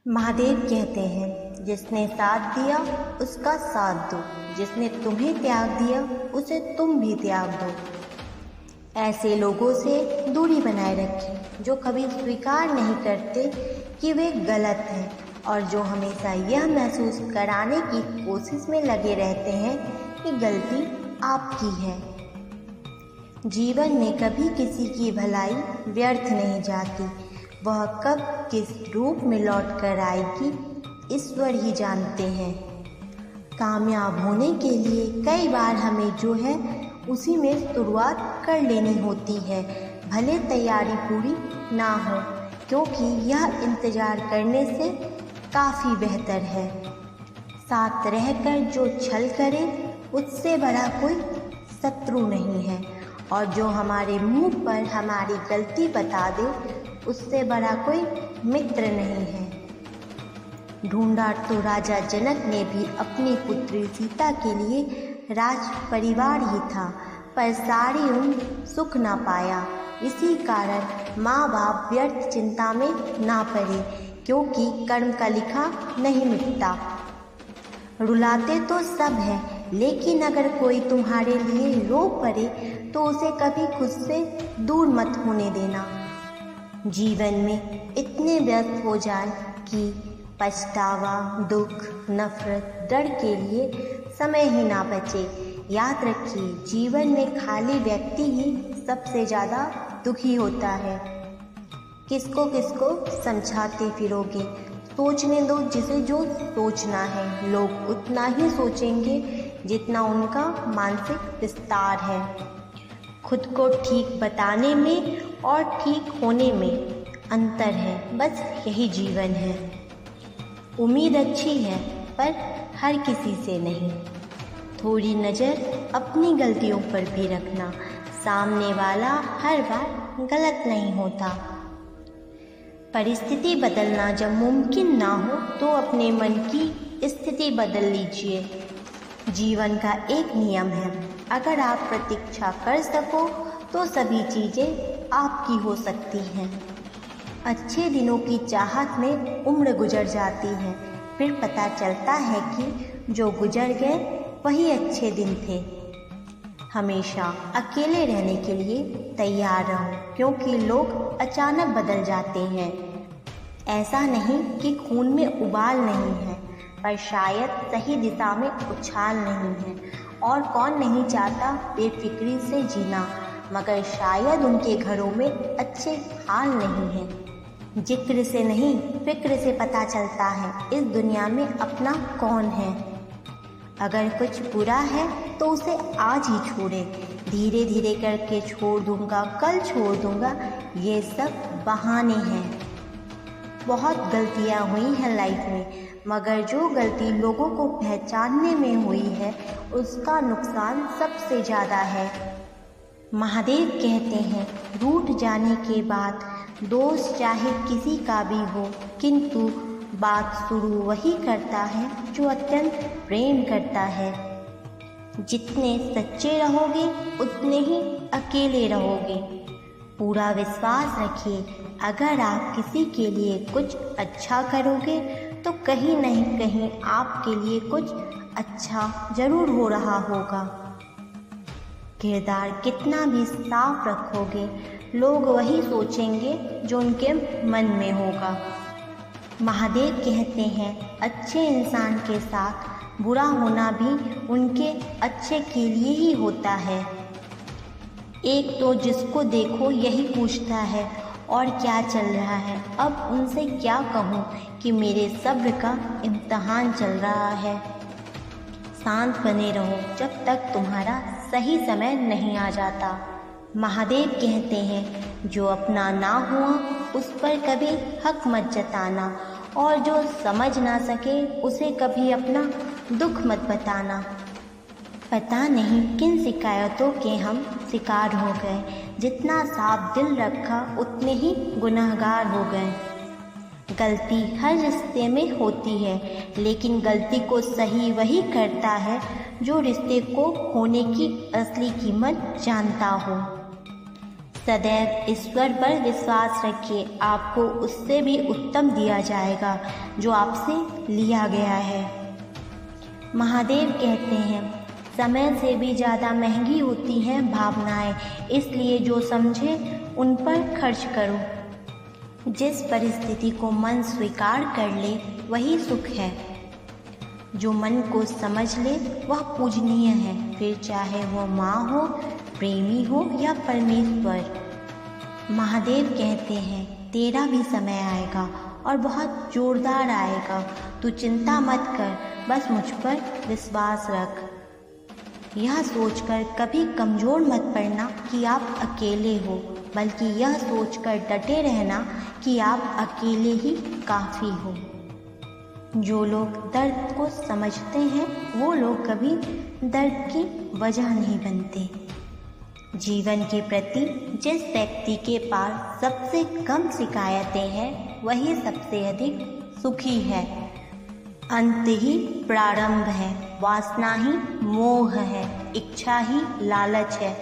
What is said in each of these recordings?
महादेव कहते हैं, जिसने साथ दिया उसका साथ दो, जिसने तुम्हें त्याग दिया उसे तुम भी त्याग दो। ऐसे लोगों से दूरी बनाए रखें जो कभी स्वीकार नहीं करते कि वे गलत हैं और जो हमेशा यह महसूस कराने की कोशिश में लगे रहते हैं कि गलती आपकी है। जीवन में कभी किसी की भलाई व्यर्थ नहीं जाती। वह कब किस रूप में लौट कर आएगी ईश्वर ही जानते हैं। कामयाब होने के लिए कई बार हमें जो है उसी में शुरुआत कर लेनी होती है, भले तैयारी पूरी ना हो, क्योंकि यह इंतजार करने से काफ़ी बेहतर है। साथ रहकर जो छल करे उससे बड़ा कोई शत्रु नहीं है, और जो हमारे मुंह पर हमारी गलती बता दे उससे बड़ा कोई मित्र नहीं है। ढूंढा तो राजा जनक ने भी अपनी पुत्री सीता के लिए राज परिवार ही था, पर सारी उम्र सुख ना पाया। इसी कारण माँ बाप व्यर्थ चिंता में ना पड़े, क्योंकि कर्म का लिखा नहीं मिटता। रुलाते तो सब है, लेकिन अगर कोई तुम्हारे लिए रो पड़े तो उसे कभी खुद से दूर मत होने देना। जीवन में इतने व्यस्त हो जाए कि पछतावा, दुख, नफरत, डर के लिए समय ही ना बचे। याद रखिए, जीवन में खाली व्यक्ति ही सबसे ज़्यादा दुखी होता है। किसको किसको समझाते फिरोगे? सोचने दो जिसे जो सोचना है। लोग उतना ही सोचेंगे जितना उनका मानसिक विस्तार है। खुद को ठीक बताने में और ठीक होने में अंतर है, बस यही जीवन है। उम्मीद अच्छी है पर हर किसी से नहीं। थोड़ी नज़र अपनी गलतियों पर भी रखना, सामने वाला हर बार गलत नहीं होता। परिस्थिति बदलना जब मुमकिन ना हो तो अपने मन की स्थिति बदल लीजिए। जीवन का एक नियम है, अगर आप प्रतीक्षा कर सको तो सभी चीज़ें आपकी हो सकती हैं। अच्छे दिनों की चाहत में उम्र गुजर जाती है, फिर पता चलता है कि जो गुजर गए वही अच्छे दिन थे। हमेशा अकेले रहने के लिए तैयार रहो, क्योंकि लोग अचानक बदल जाते हैं। ऐसा नहीं कि खून में उबाल नहीं है, पर शायद सही दिशा में उछाल नहीं है। और कौन नहीं चाहता बेफिक्री से जीना, मगर शायद उनके घरों में अच्छे हाल नहीं हैं। जिक्र से नहीं फिक्र से पता चलता है इस दुनिया में अपना कौन है। अगर कुछ बुरा है तो उसे आज ही छोड़े, धीरे धीरे करके छोड़ दूंगा, कल छोड़ दूंगा, ये सब बहाने हैं। बहुत गलतियाँ हुई हैं लाइफ में, मगर जो गलती लोगों को पहचानने में हुई है उसका नुकसान सबसे ज़्यादा है। महादेव कहते हैं, रूठ जाने के बाद दोस्त चाहे किसी का भी हो, किंतु बात शुरू वही करता है जो अत्यंत प्रेम करता है। जितने सच्चे रहोगे उतने ही अकेले रहोगे। पूरा विश्वास रखिए, अगर आप किसी के लिए कुछ अच्छा करोगे तो कहीं नहीं कहीं आपके लिए कुछ अच्छा जरूर हो रहा होगा। किरदार कितना भी साफ रखोगे, लोग वही सोचेंगे जो उनके मन में होगा। महादेव कहते हैं, अच्छे इंसान के साथ बुरा होना भी उनके अच्छे के लिए ही होता है। एक तो जिसको देखो यही पूछता है और क्या चल रहा है। अब उनसे क्या कहूँ कि मेरे सब्र का इम्तहान चल रहा है। शांत बने रहो जब तक तुम्हारा सही समय नहीं आ जाता। महादेव कहते हैं, जो अपना ना हुआ उस पर कभी हक मत जताना, और जो समझ ना सके उसे कभी अपना दुख मत बताना। पता नहीं किन शिकायतों के हम शिकार हो गए। जितना साफ दिल रखा उतने ही गुनहगार हो गए। गलती हर रिश्ते में होती है, लेकिन गलती को सही वही करता है जो रिश्ते को खोने की असली कीमत जानता हो। सदैव ईश्वर पर विश्वास रखिए, आपको उससे भी उत्तम दिया जाएगा जो आपसे लिया गया है। महादेव कहते हैं, समय से भी ज़्यादा महंगी होती हैं भावनाएं, इसलिए जो समझे उन पर खर्च करो। जिस परिस्थिति को मन स्वीकार कर ले वही सुख है। जो मन को समझ ले वह पूजनीय है, फिर चाहे वह माँ हो, प्रेमी हो या परमेश्वर। महादेव कहते हैं, तेरा भी समय आएगा और बहुत जोरदार आएगा। तू चिंता मत कर, बस मुझ पर विश्वास रख। यह सोचकर कभी कमज़ोर मत पड़ना कि आप अकेले हो, बल्कि यह सोचकर डटे रहना कि आप अकेले ही काफ़ी हो। जो लोग दर्द को समझते हैं वो लोग कभी दर्द की वजह नहीं बनते। जीवन के प्रति जिस व्यक्ति के पास सबसे कम शिकायतें हैं वही सबसे अधिक सुखी है। अंत ही प्रारंभ है, वासना ही मोह है, इच्छा ही लालच है,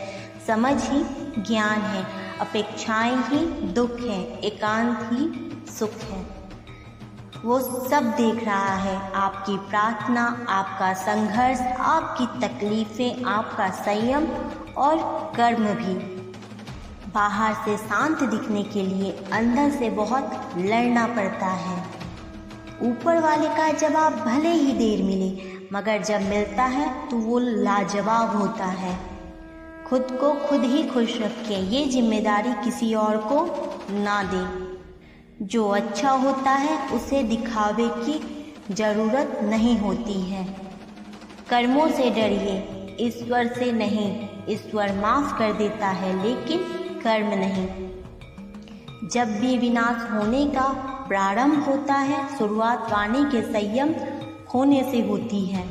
समझ ही ज्ञान है, अपेक्षाएं ही दुख है, एकांत ही सुख है। वो सब देख रहा है, आपकी प्रार्थना, आपका संघर्ष, आपकी तकलीफ़ें, आपका संयम और कर्म भी। बाहर से शांत दिखने के लिए अंदर से बहुत लड़ना पड़ता है। ऊपर वाले का जवाब भले ही देर मिले, मगर जब मिलता है तो वो लाजवाब होता है। खुद को खुद ही खुश रखें, ये जिम्मेदारी किसी और को ना दें। जो अच्छा होता है उसे दिखावे की ज़रूरत नहीं होती है। कर्मों से डरिए, ईश्वर से नहीं। ईश्वर माफ़ कर देता है लेकिन कर्म नहीं। जब भी विनाश होने का प्रारंभ होता है, शुरुआत वाणी के संयम होने से होती है।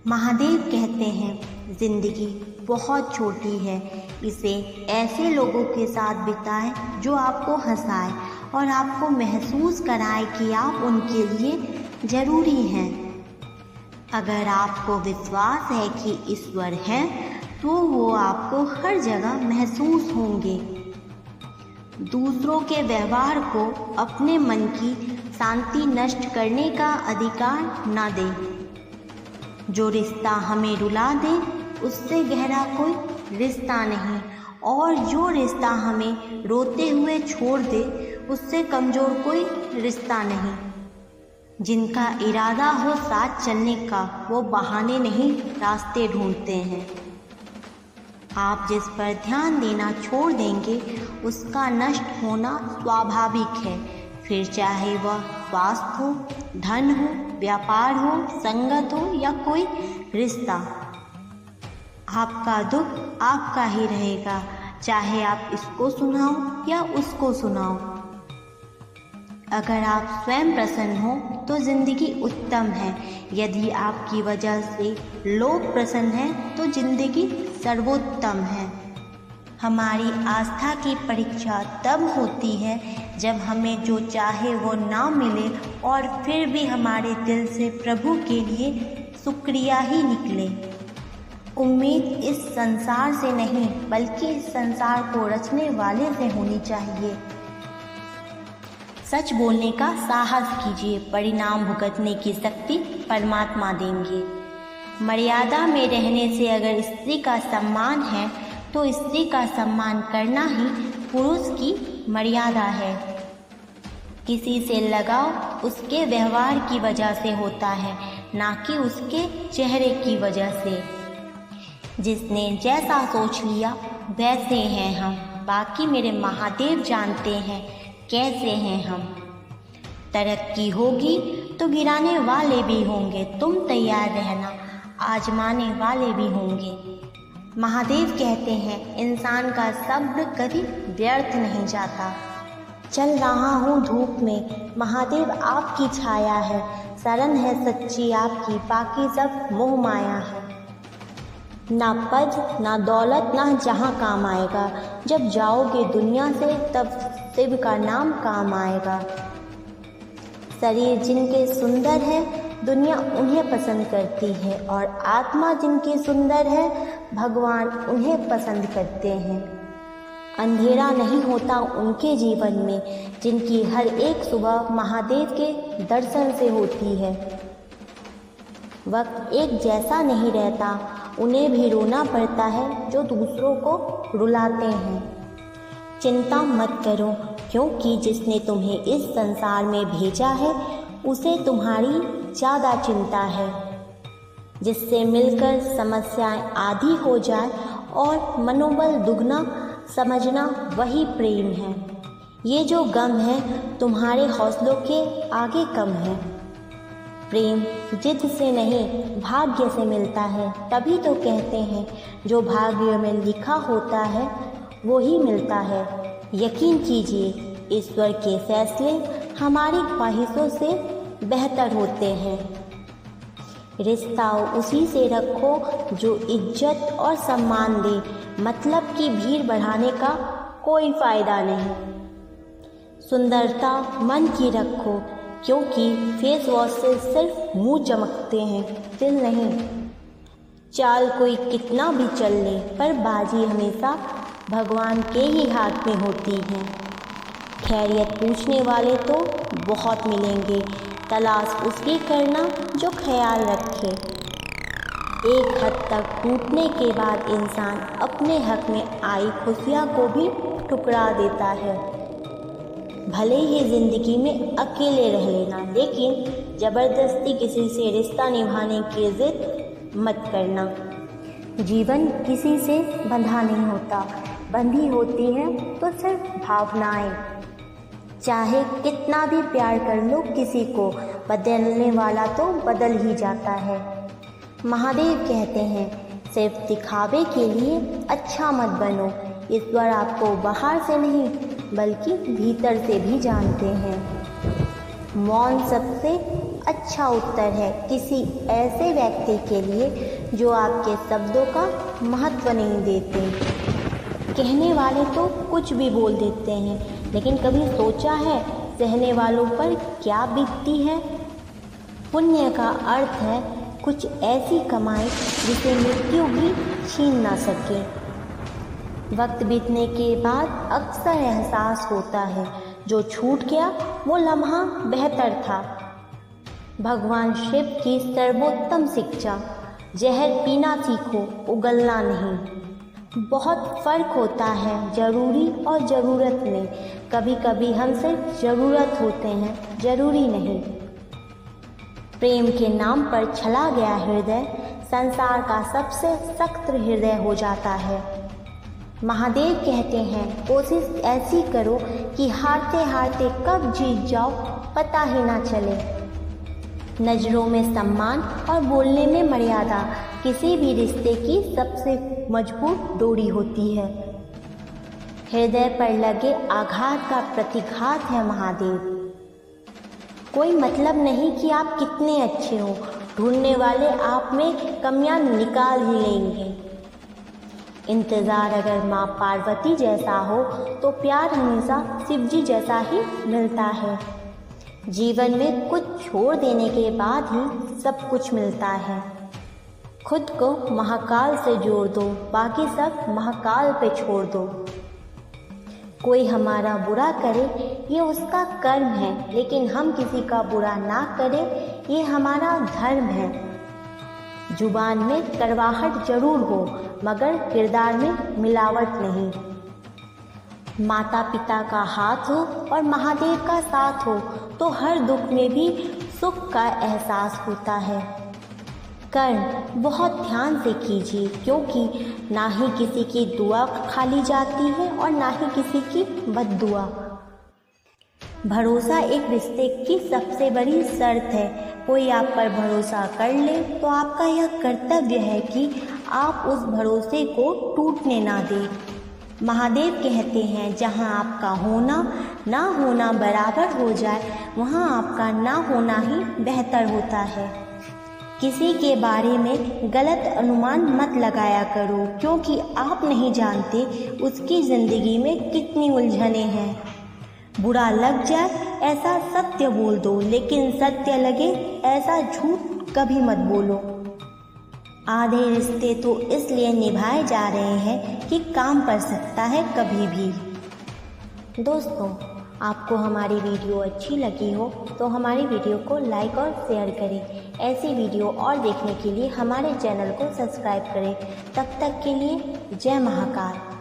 महादेव कहते हैं, जिंदगी बहुत छोटी है, इसे ऐसे लोगों के साथ बिताएं जो आपको हंसाए और आपको महसूस कराए कि आप उनके लिए ज़रूरी हैं। अगर आपको विश्वास है कि ईश्वर है तो वो आपको हर जगह महसूस होंगे। दूसरों के व्यवहार को अपने मन की शांति नष्ट करने का अधिकार ना दें। जो रिश्ता हमें रुला दे उससे गहरा कोई रिश्ता नहीं, और जो रिश्ता हमें रोते हुए छोड़ दे उससे कमज़ोर कोई रिश्ता नहीं। जिनका इरादा हो साथ चलने का वो बहाने नहीं रास्ते ढूंढते हैं। आप जिस पर ध्यान देना छोड़ देंगे उसका नष्ट होना स्वाभाविक है, फिर चाहे वह स्वास्थ्य हो, धन हो, व्यापार हो, संगत हो या कोई रिश्ता। आपका दुख आपका ही रहेगा, चाहे आप इसको सुनाओ या उसको सुनाओ। अगर आप स्वयं प्रसन्न हो तो ज़िंदगी उत्तम है। यदि आपकी वजह से लोग प्रसन्न हैं तो ज़िंदगी सर्वोत्तम है। हमारी आस्था की परीक्षा तब होती है जब हमें जो चाहे वो ना मिले और फिर भी हमारे दिल से प्रभु के लिए शुक्रिया ही निकले। उम्मीद इस संसार से नहीं बल्कि इस संसार को रचने वाले से होनी चाहिए। सच बोलने का साहस कीजिए, परिणाम भुगतने की शक्ति परमात्मा देंगे। मर्यादा में रहने से अगर स्त्री का सम्मान है तो स्त्री का सम्मान करना ही पुरुष की मर्यादा है। किसी से लगाव उसके व्यवहार की वजह से होता है, ना कि उसके चेहरे की वजह से। जिसने जैसा सोच लिया वैसे हैं हम, बाकी मेरे महादेव जानते हैं कैसे हैं हम। तरक्की होगी तो गिराने वाले भी होंगे, तुम तैयार रहना, आजमाने वाले भी होंगे। महादेव कहते हैं, इंसान का सब्र कभी व्यर्थ नहीं जाता। चल रहा हूँ धूप में, महादेव आपकी छाया है, शरण है सच्ची आपकी, बाकी सब मोह माया है। ना पद ना दौलत ना जहाँ काम आएगा, जब जाओगे दुनिया से तब शिव का नाम काम आएगा। शरीर जिनके सुंदर है दुनिया उन्हें पसंद करती है, और आत्मा जिनकी सुंदर है भगवान उन्हें पसंद करते हैं। अंधेरा नहीं होता उनके जीवन में जिनकी हर एक सुबह महादेव के दर्शन से होती है। वक्त एक जैसा नहीं रहता, उन्हें भी रोना पड़ता है जो दूसरों को रुलाते हैं। चिंता मत करो, क्योंकि जिसने तुम्हें इस संसार में भेजा है उसे तुम्हारी ज़्यादा चिंता है। जिससे मिलकर समस्याएं आधी हो जाए और मनोबल दुगना, समझना वही प्रेम है। ये जो गम है तुम्हारे हौसलों के आगे कम है। प्रेम जिद से नहीं भाग्य से मिलता है, तभी तो कहते हैं जो भाग्य में लिखा होता है वो ही मिलता है। यकीन कीजिए, ईश्वर के फैसले हमारी ख्वाहिशों से बेहतर होते हैं। रिश्ता उसी से रखो जो इज्जत और सम्मान दे, मतलब की भीड़ बढ़ाने का कोई फ़ायदा नहीं। सुंदरता मन की रखो, क्योंकि फेस वॉश से सिर्फ मुंह चमकते हैं, दिल नहीं। चाल कोई कितना भी चल ले, पर बाजी हमेशा भगवान के ही हाथ में होती है। खैरियत पूछने वाले तो बहुत मिलेंगे, तलाश उसकी करना जो ख्याल रखे। एक हद तक टूटने के बाद इंसान अपने हक में आई खुशियाँ को भी ठुकरा देता है। भले ही ज़िंदगी में अकेले रह लेना, लेकिन ज़बरदस्ती किसी से रिश्ता निभाने की ज़िद मत करना। जीवन किसी से बंधा नहीं होता, बंधी होती है तो सिर्फ भावनाएं। चाहे कितना भी प्यार कर लो किसी को, बदलने वाला तो बदल ही जाता है। महादेव कहते हैं, सिर्फ दिखावे के लिए अच्छा मत बनो। ईश्वर आपको बाहर से नहीं बल्कि भीतर से भी जानते हैं। मौन सबसे अच्छा उत्तर है किसी ऐसे व्यक्ति के लिए जो आपके शब्दों का महत्व नहीं देते। कहने वाले तो कुछ भी बोल देते हैं, लेकिन कभी सोचा है सहने वालों पर क्या बीतती है? पुण्य का अर्थ है कुछ ऐसी कमाई जिसे मृत्यु भी छीन ना सके। वक्त बीतने के बाद अक्सर एहसास होता है जो छूट गया वो लम्हा बेहतर था। भगवान शिव की सर्वोत्तम शिक्षा, जहर पीना सीखो, उगलना नहीं। बहुत फ़र्क होता है ज़रूरी और ज़रूरत में। कभी कभी हम सिर्फ ज़रूरत होते हैं, ज़रूरी नहीं। प्रेम के नाम पर छला गया हृदय संसार का सबसे सख्त हृदय हो जाता है। महादेव कहते हैं, कोशिश ऐसी करो कि हारते हारते कब जीत जाओ पता ही ना चले। नज़रों में सम्मान और बोलने में मर्यादा किसी भी रिश्ते की सबसे मजबूत डोरी होती है। हृदय पर लगे आघात का प्रतिघात है महादेव। कोई मतलब नहीं कि आप कितने अच्छे हो, ढूंढने वाले आप में कमियां निकाल ही लेंगे। इंतज़ार अगर माँ पार्वती जैसा हो तो प्यार हमेशा शिवजी जैसा ही मिलता है। जीवन में कुछ छोड़ देने के बाद ही सब कुछ मिलता है। खुद को महाकाल से जोड़ दो, बाकी सब महाकाल पे छोड़ दो। कोई हमारा बुरा करे ये उसका कर्म है, लेकिन हम किसी का बुरा ना करें ये हमारा धर्म है। जुबान में कड़वाहट जरूर हो, मगर किरदार में मिलावट नहीं। माता पिता का हाथ हो और महादेव का साथ हो तो हर दुख में भी सुख का एहसास होता है। कर्म बहुत ध्यान से कीजिए, क्योंकि ना ही किसी की दुआ खाली जाती है और ना ही किसी की बद्दुआ। भरोसा एक रिश्ते की सबसे बड़ी शर्त है। कोई आप पर भरोसा कर ले तो आपका यह कर्तव्य है कि आप उस भरोसे को टूटने ना दें। महादेव कहते हैं, जहाँ आपका होना ना होना बराबर हो जाए वहाँ आपका ना होना ही बेहतर होता है। किसी के बारे में गलत अनुमान मत लगाया करो, क्योंकि आप नहीं जानते उसकी ज़िंदगी में कितनी उलझनें हैं। बुरा लग जाए ऐसा सत्य बोल दो, लेकिन सत्य लगे ऐसा झूठ कभी मत बोलो। आधे रिश्ते तो इसलिए निभाए जा रहे हैं कि काम पड़ सकता है कभी भी। दोस्तों, आपको हमारी वीडियो अच्छी लगी हो तो हमारी वीडियो को लाइक और शेयर करें। ऐसी वीडियो और देखने के लिए हमारे चैनल को सब्सक्राइब करें। तब तक के लिए जय महाकाल।